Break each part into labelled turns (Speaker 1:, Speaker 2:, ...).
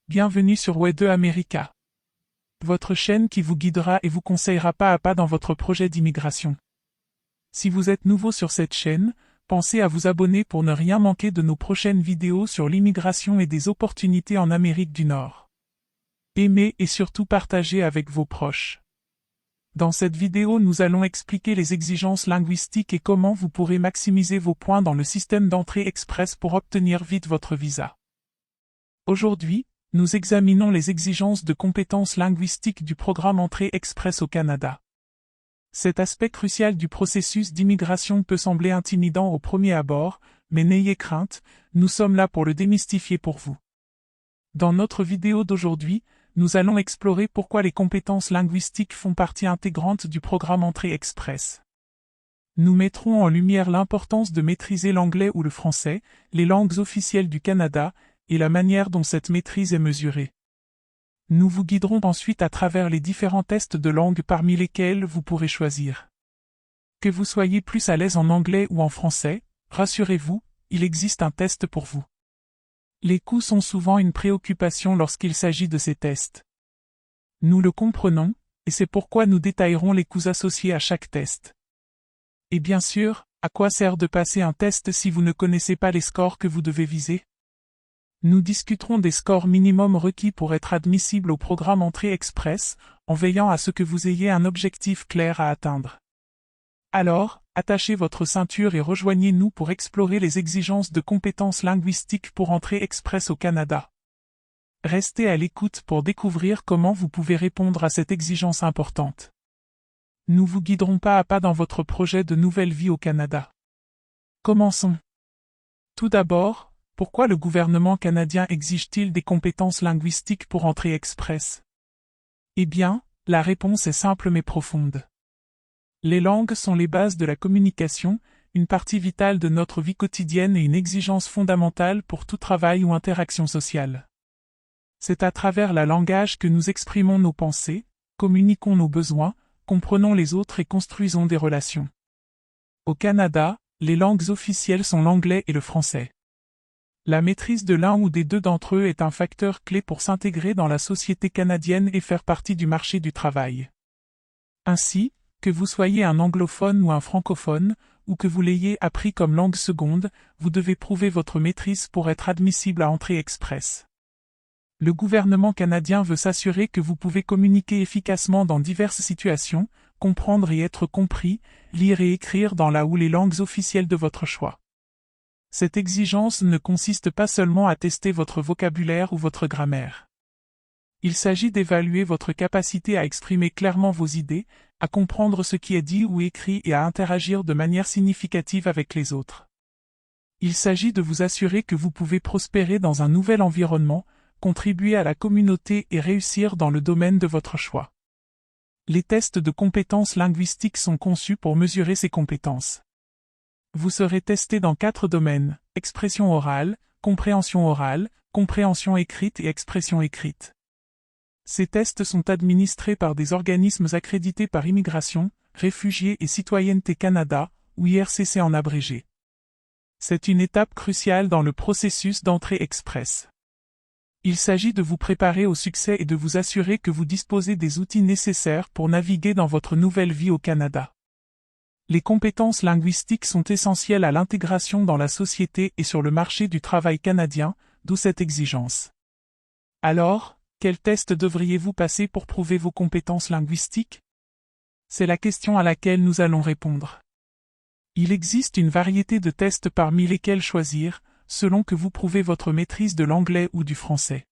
Speaker 1: Bienvenue sur Way2 America, votre chaîne qui vous guidera et vous conseillera pas à pas dans votre projet d'immigration. Si vous êtes nouveau sur cette chaîne, pensez à vous abonner pour ne rien manquer de nos prochaines vidéos sur l'immigration et des opportunités en Amérique du Nord. Aimez et surtout partagez avec vos proches. Dans cette vidéo, nous allons expliquer les exigences linguistiques et comment vous pourrez maximiser vos points dans le système d'entrée express pour obtenir vite votre visa. Aujourd'hui, nous examinons les exigences de compétences linguistiques du programme Entrée Express au Canada. Cet aspect crucial du processus d'immigration peut sembler intimidant au premier abord, mais n'ayez crainte, nous sommes là pour le démystifier pour vous. Dans notre vidéo d'aujourd'hui, nous allons explorer pourquoi les compétences linguistiques font partie intégrante du programme Entrée Express. Nous mettrons en lumière l'importance de maîtriser l'anglais ou le français, les langues officielles du Canada, et la manière dont cette maîtrise est mesurée. Nous vous guiderons ensuite à travers les différents tests de langue parmi lesquels vous pourrez choisir. Que vous soyez plus à l'aise en anglais ou en français, rassurez-vous, il existe un test pour vous. Les coûts sont souvent une préoccupation lorsqu'il s'agit de ces tests. Nous le comprenons, et c'est pourquoi nous détaillerons les coûts associés à chaque test. Et bien sûr, à quoi sert de passer un test si vous ne connaissez pas les scores que vous devez viser? Nous discuterons des scores minimums requis pour être admissible au programme Entrée Express, en veillant à ce que vous ayez un objectif clair à atteindre. Alors, attachez votre ceinture et rejoignez-nous pour explorer les exigences de compétences linguistiques pour Entrée Express au Canada. Restez à l'écoute pour découvrir comment vous pouvez répondre à cette exigence importante. Nous vous guiderons pas à pas dans votre projet de nouvelle vie au Canada. Commençons. Tout d'abord, pourquoi le gouvernement canadien exige-t-il des compétences linguistiques pour Entrée Express? Eh bien, la réponse est simple mais profonde. Les langues sont les bases de la communication, une partie vitale de notre vie quotidienne et une exigence fondamentale pour tout travail ou interaction sociale. C'est à travers le langage que nous exprimons nos pensées, communiquons nos besoins, comprenons les autres et construisons des relations. Au Canada, les langues officielles sont l'anglais et le français. La maîtrise de l'un ou des deux d'entre eux est un facteur clé pour s'intégrer dans la société canadienne et faire partie du marché du travail. Ainsi, que vous soyez un anglophone ou un francophone, ou que vous l'ayez appris comme langue seconde, vous devez prouver votre maîtrise pour être admissible à Entrée Express. Le gouvernement canadien veut s'assurer que vous pouvez communiquer efficacement dans diverses situations, comprendre et être compris, lire et écrire dans la ou les langues officielles de votre choix. Cette exigence ne consiste pas seulement à tester votre vocabulaire ou votre grammaire. Il s'agit d'évaluer votre capacité à exprimer clairement vos idées, à comprendre ce qui est dit ou écrit et à interagir de manière significative avec les autres. Il s'agit de vous assurer que vous pouvez prospérer dans un nouvel environnement, contribuer à la communauté et réussir dans le domaine de votre choix. Les tests de compétences linguistiques sont conçus pour mesurer ces compétences. Vous serez testé dans 4 domaines: expression orale, compréhension écrite et expression écrite. Ces tests sont administrés par des organismes accrédités par Immigration, Réfugiés et Citoyenneté Canada, ou IRCC en abrégé. C'est une étape cruciale dans le processus d'entrée express. Il s'agit de vous préparer au succès et de vous assurer que vous disposez des outils nécessaires pour naviguer dans votre nouvelle vie au Canada. Les compétences linguistiques sont essentielles à l'intégration dans la société et sur le marché du travail canadien, d'où cette exigence. Alors, quel test devriez-vous passer pour prouver vos compétences linguistiques? C'est la question à laquelle nous allons répondre. Il existe une variété de tests parmi lesquels choisir, selon que vous prouvez votre maîtrise de l'anglais ou du français.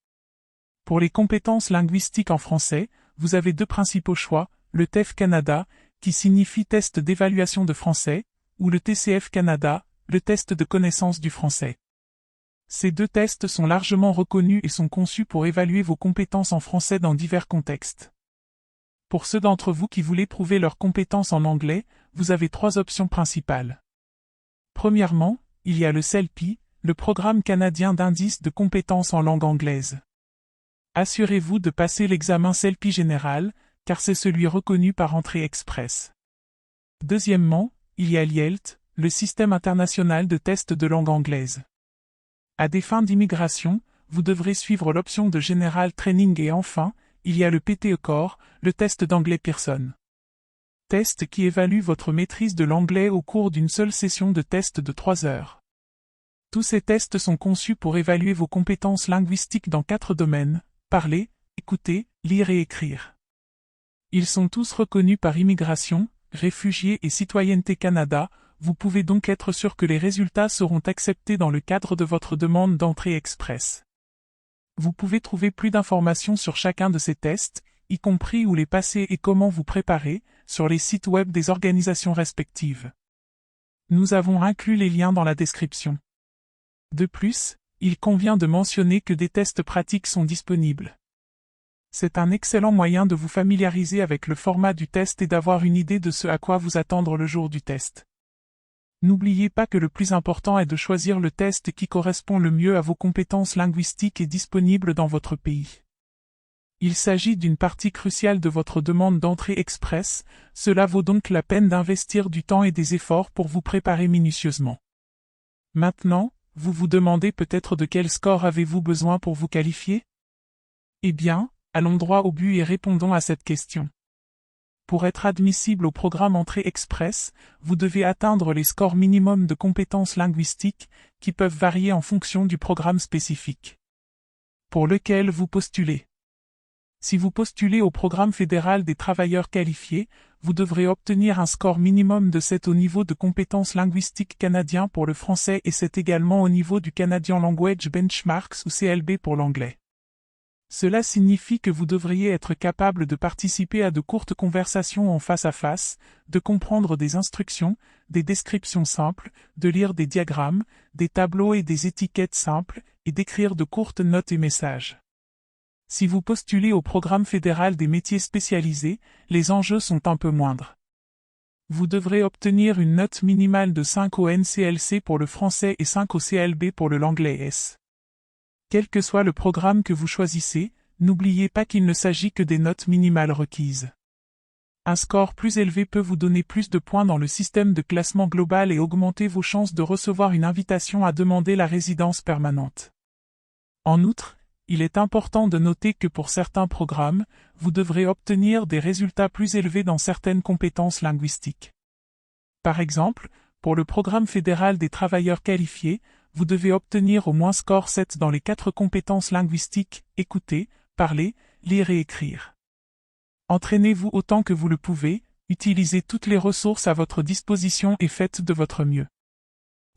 Speaker 1: Pour les compétences linguistiques en français, vous avez 2 principaux choix, le TEF Canada, qui signifie test d'évaluation de français, ou le TCF Canada, le test de connaissance du français. Ces 2 tests sont largement reconnus et sont conçus pour évaluer vos compétences en français dans divers contextes. Pour ceux d'entre vous qui voulaient prouver leurs compétences en anglais, vous avez 3 options principales. Premièrement, il y a le CELPI, le programme canadien d'indice de compétences en langue anglaise. Assurez-vous de passer l'examen CELPI général, car c'est celui reconnu par entrée express. Deuxièmement, il y a l'IELTS, le système international de tests de langue anglaise. À des fins d'immigration, vous devrez suivre l'option de General Training et enfin, il y a le PTE Core, le test d'anglais Pearson. Test qui évalue votre maîtrise de l'anglais au cours d'une seule session de test de 3 heures. Tous ces tests sont conçus pour évaluer vos compétences linguistiques dans 4 domaines: parler, écouter, lire et écrire. Ils sont tous reconnus par Immigration, Réfugiés et Citoyenneté Canada. Vous pouvez donc être sûr que les résultats seront acceptés dans le cadre de votre demande d'entrée express. Vous pouvez trouver plus d'informations sur chacun de ces tests, y compris où les passer et comment vous préparer, sur les sites web des organisations respectives. Nous avons inclus les liens dans la description. De plus, il convient de mentionner que des tests pratiques sont disponibles. C'est un excellent moyen de vous familiariser avec le format du test et d'avoir une idée de ce à quoi vous attendre le jour du test. N'oubliez pas que le plus important est de choisir le test qui correspond le mieux à vos compétences linguistiques et disponible dans votre pays. Il s'agit d'une partie cruciale de votre demande d'entrée express, cela vaut donc la peine d'investir du temps et des efforts pour vous préparer minutieusement. Maintenant, vous vous demandez peut-être de quel score avez-vous besoin pour vous qualifier? Eh bien, allons droit au but et répondons à cette question. Pour être admissible au programme Entrée Express, vous devez atteindre les scores minimums de compétences linguistiques, qui peuvent varier en fonction du programme spécifique pour lequel vous postulez. Si vous postulez au programme fédéral des travailleurs qualifiés, vous devrez obtenir un score minimum de 7 au niveau de compétences linguistiques canadien pour le français et 7 également au niveau du Canadian Language Benchmarks ou CLB pour l'anglais. Cela signifie que vous devriez être capable de participer à de courtes conversations en face à face, de comprendre des instructions, des descriptions simples, de lire des diagrammes, des tableaux et des étiquettes simples, et d'écrire de courtes notes et messages. Si vous postulez au programme fédéral des métiers spécialisés, les enjeux sont un peu moindres. Vous devrez obtenir une note minimale de 5 au NCLC pour le français et 5 au CLB pour l'anglais S. Quel que soit le programme que vous choisissez, n'oubliez pas qu'il ne s'agit que des notes minimales requises. Un score plus élevé peut vous donner plus de points dans le système de classement global et augmenter vos chances de recevoir une invitation à demander la résidence permanente. En outre, il est important de noter que pour certains programmes, vous devrez obtenir des résultats plus élevés dans certaines compétences linguistiques. Par exemple, pour le programme fédéral des travailleurs qualifiés, vous devez obtenir au moins score 7 dans les 4 compétences linguistiques, écouter, parler, lire et écrire. Entraînez-vous autant que vous le pouvez, utilisez toutes les ressources à votre disposition et faites de votre mieux.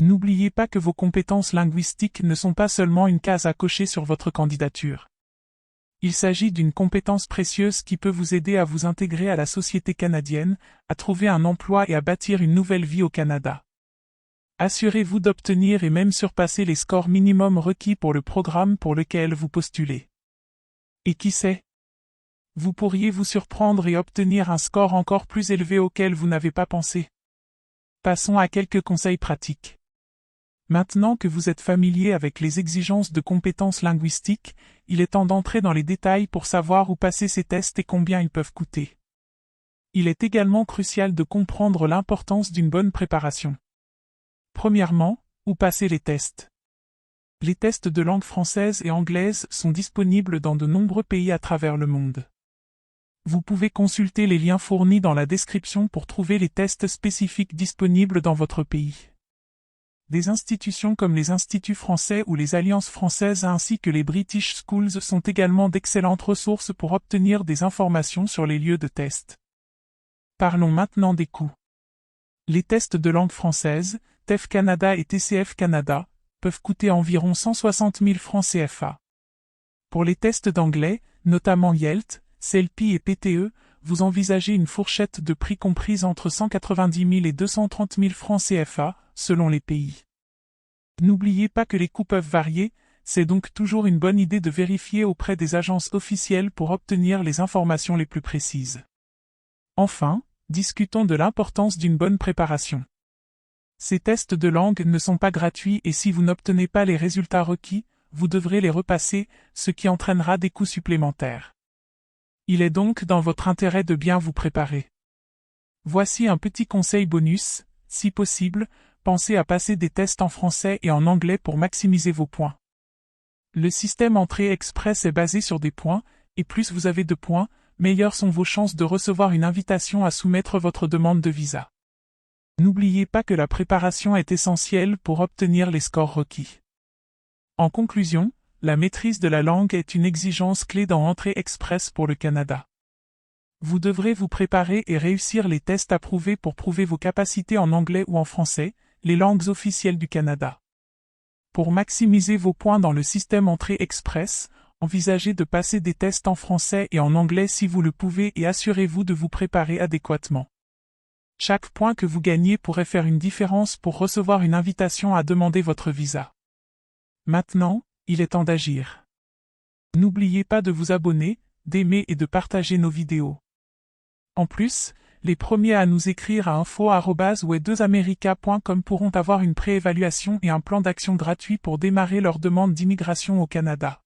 Speaker 1: N'oubliez pas que vos compétences linguistiques ne sont pas seulement une case à cocher sur votre candidature. Il s'agit d'une compétence précieuse qui peut vous aider à vous intégrer à la société canadienne, à trouver un emploi et à bâtir une nouvelle vie au Canada. Assurez-vous d'obtenir et même surpasser les scores minimums requis pour le programme pour lequel vous postulez. Et qui sait? Vous pourriez vous surprendre et obtenir un score encore plus élevé auquel vous n'avez pas pensé. Passons à quelques conseils pratiques. Maintenant que vous êtes familier avec les exigences de compétences linguistiques, il est temps d'entrer dans les détails pour savoir où passer ces tests et combien ils peuvent coûter. Il est également crucial de comprendre l'importance d'une bonne préparation. Premièrement, où passer les tests. Les tests de langue française et anglaise sont disponibles dans de nombreux pays à travers le monde. Vous pouvez consulter les liens fournis dans la description pour trouver les tests spécifiques disponibles dans votre pays. Des institutions comme les Instituts français ou les Alliances françaises ainsi que les British Schools sont également d'excellentes ressources pour obtenir des informations sur les lieux de test. Parlons maintenant des coûts. Les tests de langue française, TEF Canada et TCF Canada, peuvent coûter environ 160 000 francs CFA. Pour les tests d'anglais, notamment IELTS, CELPI et PTE, vous envisagez une fourchette de prix comprise entre 190 000 et 230 000 francs CFA, selon les pays. N'oubliez pas que les coûts peuvent varier, c'est donc toujours une bonne idée de vérifier auprès des agences officielles pour obtenir les informations les plus précises. Enfin, discutons de l'importance d'une bonne préparation. Ces tests de langue ne sont pas gratuits et si vous n'obtenez pas les résultats requis, vous devrez les repasser, ce qui entraînera des coûts supplémentaires. Il est donc dans votre intérêt de bien vous préparer. Voici un petit conseil bonus, si possible, pensez à passer des tests en français et en anglais pour maximiser vos points. Le système Entrée Express est basé sur des points, et plus vous avez de points, meilleures sont vos chances de recevoir une invitation à soumettre votre demande de visa. N'oubliez pas que la préparation est essentielle pour obtenir les scores requis. En conclusion, la maîtrise de la langue est une exigence clé dans Entrée Express pour le Canada. Vous devrez vous préparer et réussir les tests approuvés pour prouver vos capacités en anglais ou en français, les langues officielles du Canada. Pour maximiser vos points dans le système Entrée Express, envisagez de passer des tests en français et en anglais si vous le pouvez et assurez-vous de vous préparer adéquatement. Chaque point que vous gagnez pourrait faire une différence pour recevoir une invitation à demander votre visa. Maintenant, il est temps d'agir. N'oubliez pas de vous abonner, d'aimer et de partager nos vidéos. En plus, les premiers à nous écrire à info@we2america.com pourront avoir une préévaluation et un plan d'action gratuit pour démarrer leur demande d'immigration au Canada.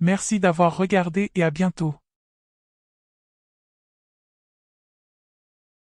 Speaker 1: Merci d'avoir regardé et à bientôt.